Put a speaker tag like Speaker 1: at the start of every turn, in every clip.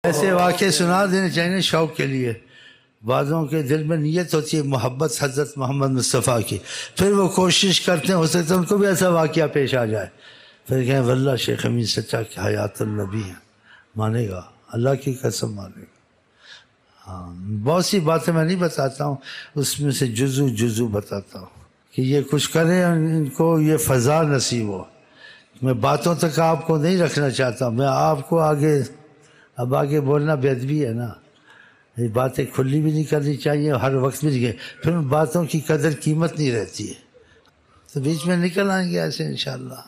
Speaker 1: ایسے واقعے سنا دینے چاہیے شوق کے لیے. بعضوں کے دل میں نیت ہوتی ہے محبت حضرت محمد مصطفیٰ کی، پھر وہ کوشش کرتے ہیں، ہو سکتا ہے ان کو بھی ایسا واقعہ پیش آ جائے، پھر کہیں واللہ شیخ امین سچا کہ حیات النبی ہے، مانے گا، اللہ کی قسم مانے گا. ہاں بہت سی باتیں میں نہیں بتاتا ہوں، اس میں سے جزو بتاتا ہوں کہ یہ کچھ کریں، ان کو یہ فضا نصیب ہو. میں باتوں تک آپ کو نہیں رکھنا چاہتا، میں آپ کو آگے بولنا بے ادبی ہے نا. یہ باتیں کھلی بھی نہیں کرنی چاہیے، ہر وقت بھی نہیں، پھر ان باتوں کی قدر قیمت نہیں رہتی ہے. تو بیچ میں نکل آئیں گے ایسے انشاءاللہ،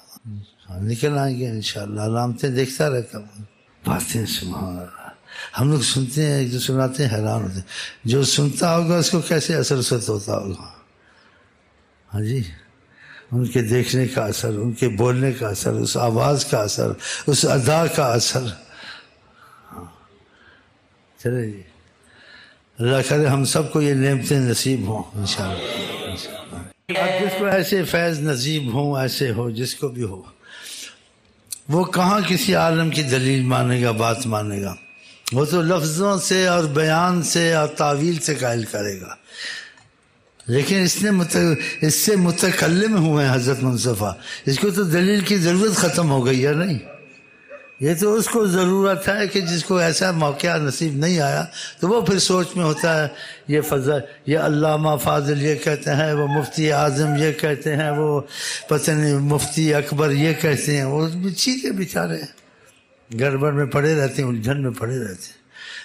Speaker 1: نکل آئیں گے انشاءاللہ. علامتیں دیکھتا رہتا ہوں، باتیں سبحان اللہ. ہم لوگ سنتے ہیں، جو سناتے ہیں حیران ہوتے ہیں. جو سنتا ہوگا اس کو کیسے اثر ہوتا ہوگا. ہاں جی، ان کے دیکھنے کا اثر، ان کے بولنے کا اثر، اس آواز کا اثر، اس ادا کا اثر. ہاں چلے جی، اللہ کرے ہم سب کو یہ نعمتیں نصیب ہوں انشاءاللہ. اب جس کو ایسے فیض نصیب ہوں، ایسے ہو، جس کو بھی ہو، وہ کہاں کسی عالم کی دلیل مانے گا، بات مانے گا. وہ تو لفظوں سے اور بیان سے اور تعویل سے قائل کرے گا. لیکن اس سے متکلم ہوئے ہیں حضرت مصطفیٰ، اس کو تو دلیل کی ضرورت ختم ہو گئی ہے. نہیں، یہ تو اس کو ضرورت ہے کہ جس کو ایسا موقع نصیب نہیں آیا تو وہ پھر سوچ میں ہوتا ہے یہ فضل، یہ علامہ فاضل یہ کہتے ہیں، وہ مفتی اعظم یہ کہتے ہیں، وہ پتہ نہیں مفتی اکبر یہ کہتے ہیں. وہ ٹھیک ہے، بیچارے گڑبڑ میں پڑے رہتے ہیں، الجھن میں پڑے رہتے ہیں.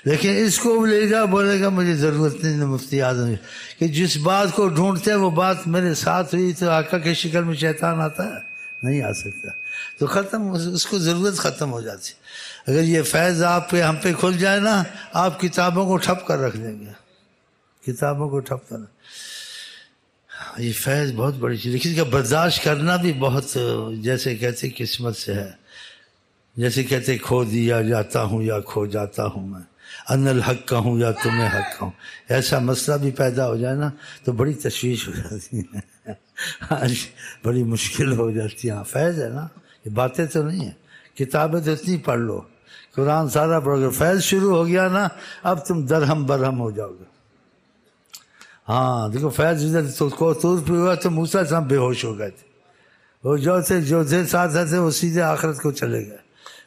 Speaker 1: لیکن اس کو لے گا، بولے گا مجھے ضرورت نہیں مفتی اعظم کہ جس بات کو ڈھونڈتے ہیں وہ بات میرے ساتھ ہوئی تو آقا کی شکل میں شیطان آتا ہے، نہیں آ سکتا. تو ختم، اس کو ضرورت ختم ہو جاتی. اگر یہ فیض ہم پہ کھل جائے نا، آپ کتابوں کو ٹھپ کر رکھ دیں گے، کتابوں کو ٹھپ کر. یہ فیض بہت بڑی چیز، لیکن اس کا برداشت کرنا بھی بہت، جیسے کہتے قسمت سے ہے. جیسے کہتے کھو دیا جاتا ہوں یا کھو جاتا ہوں میں، ان الحق کا ہوں یا تمہیں حق کا ہوں. ایسا مسئلہ بھی پیدا ہو جائے نا تو بڑی تشویش ہو جاتی ہے، بڑی مشکل ہو جاتی ہے. فیض ہے نا، یہ باتیں تو نہیں ہیں. کتابیں تو اتنی پڑھ لو، قرآن سارا پڑھ لو، فیض شروع ہو گیا نا اب تم درہم برہم ہو جاؤ گے. ہاں دیکھو فیض ادھر طور پہ ہوا تو موسیٰ علیہ السلام بے ہوش ہو گئے تھے. وہ جو تھے ساتھ تھے وہ سیدھے آخرت کو چلے گئے،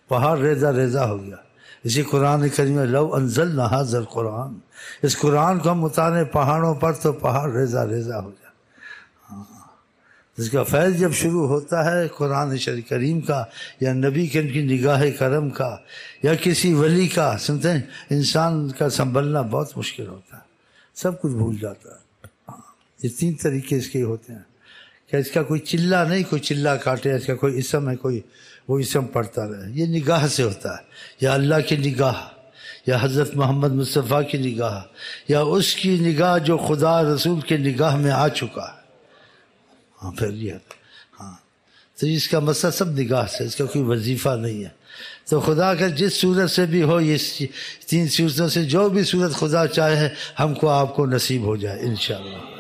Speaker 1: پہاڑ ریزہ ہو گیا. اسی قرآن کریم لو انزلنا ھذا القرآن، اس قرآن کو ہم اتارے پہاڑوں پر تو پہاڑ ریزہ ہو جائے. ہاں، اس کا فیض جب شروع ہوتا ہے قرآن شریف کریم کا یا نبی کے ان کی نگاہ کرم کا یا کسی ولی کا، سنتے ہیں انسان کا سنبھلنا بہت مشکل ہوتا ہے، سب کچھ بھول جاتا ہے. ہاں، یہ 3 طریقے اس کے ہوتے ہیں کہ اس کا کوئی چلہ نہیں، کوئی چلہ کاٹے، اس کا کوئی اسم ہے، کوئی وہ اسم پڑھتا رہے. یہ نگاہ سے ہوتا ہے، یا اللہ کی نگاہ، یا حضرت محمد مصطفیٰ کی نگاہ، یا اس کی نگاہ جو خدا رسول کے نگاہ میں آ چکا ہے. ہاں پھر یہ ہاں، تو اس کا مسئلہ سب نگاہ سے، اس کا کوئی وظیفہ نہیں ہے. تو خدا کا جس صورت سے بھی ہو، یہ 3 صورتوں سے جو بھی صورت خدا چاہے ہم کو آپ کو نصیب ہو جائے انشاءاللہ.